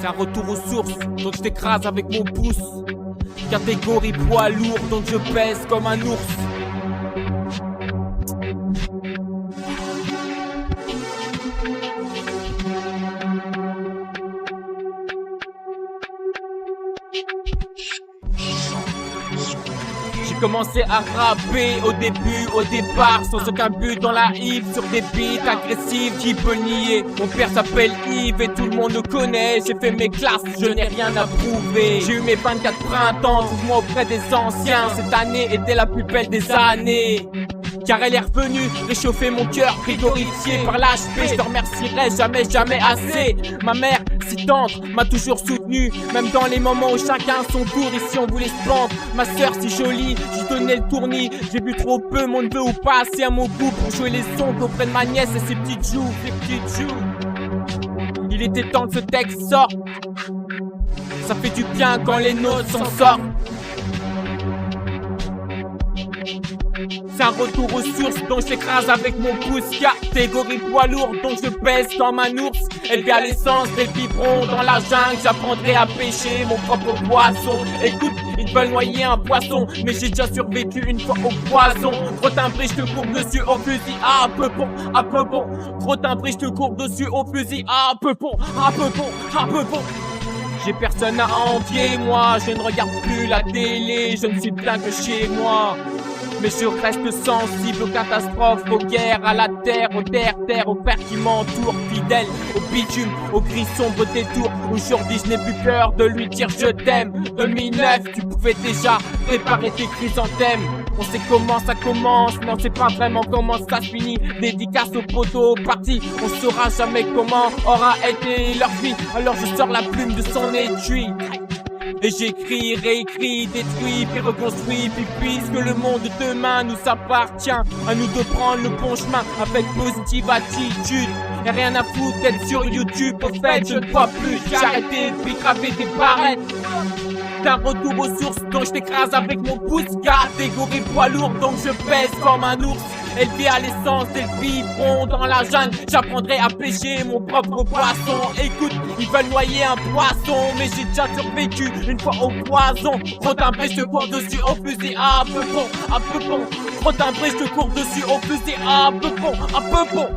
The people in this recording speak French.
C'est un retour aux sources, donc je t'écrase avec mon pouce. Catégorie poids lourd, donc je pèse comme un ours. J'ai commencé à rapper au départ, sans aucun but dans la hip, sur des beats agressifs, qui peut nier. Mon père s'appelle Yves et tout le monde le connaît. J'ai fait mes classes, je n'ai rien à prouver. J'ai eu mes 24 printemps, trouve-moi auprès des anciens. Cette année était la plus belle des années, car elle est revenue réchauffer mon cœur, frigorifié par l'HP. Je te remercierai jamais assez. Ma mère, si tendre, m'a toujours soutenu, même dans les moments où chacun son tour. Ici on voulait se pendre. Ma sœur si jolie, j'y donnais le tournis. J'ai bu trop peu, mon neveu ou pas assez à mon goût pour jouer les sons auprès de ma nièce et ses petites joues, Il était temps que ce texte sorte. Ça fait du bien quand les notes s'en sortent. C'est un retour aux sources, donc je t'écrase avec mon pouce. Catégorie poids lourd, donc je pèse comme un ours. Élevé à l'essence des biberons dans la jungle, j'apprendrai à pêcher mon propre poisson. Écoute, ils veulent noyer un poisson, mais j'ai déjà survécu une fois au poison. Gros timbré, je te cours dessus au fusil, à peu bon. Gros timbré, je te cours dessus au fusil, à peu bon. J'ai personne à envier, moi, je ne regarde plus la télé, je ne suis plein que chez moi. Mais je reste sensible aux catastrophes, aux guerres, à la terre, aux terres, aux pères qui m'entourent, fidèle au bitume, au gris sombre des tours. Aujourd'hui je n'ai plus peur de lui dire je t'aime. 2009, tu pouvais déjà préparer tes chrysanthèmes. On sait comment ça commence, mais on sait pas vraiment comment ça se finit. Dédicace aux poteaux partis, on saura jamais comment aura été leur vie. Alors je sors la plume de son étui et j'écris, réécris, détruis, puis reconstruis. Puis puisque le monde de demain nous appartient, à nous de prendre le bon chemin avec positive attitude. Y'a rien à foutre d'être sur YouTube, au fait je ne vois plus. J'ai arrêté de graver des barrettes. C'est un retour aux sources, donc je t'écrase avec mon pouce. Catégorie poids lourd, donc je pèse comme un ours. Élevé à l'essence des biberons dans la jungle, j'apprendrai à pêcher mon propre poisson. Écoute, ils veulent noyer un poisson, mais j'ai déjà survécu une fois au poison. Gros timbré, je te cours dessus au fusil, à peu bon. Gros timbré, je te cours dessus au fusil, à peu bon.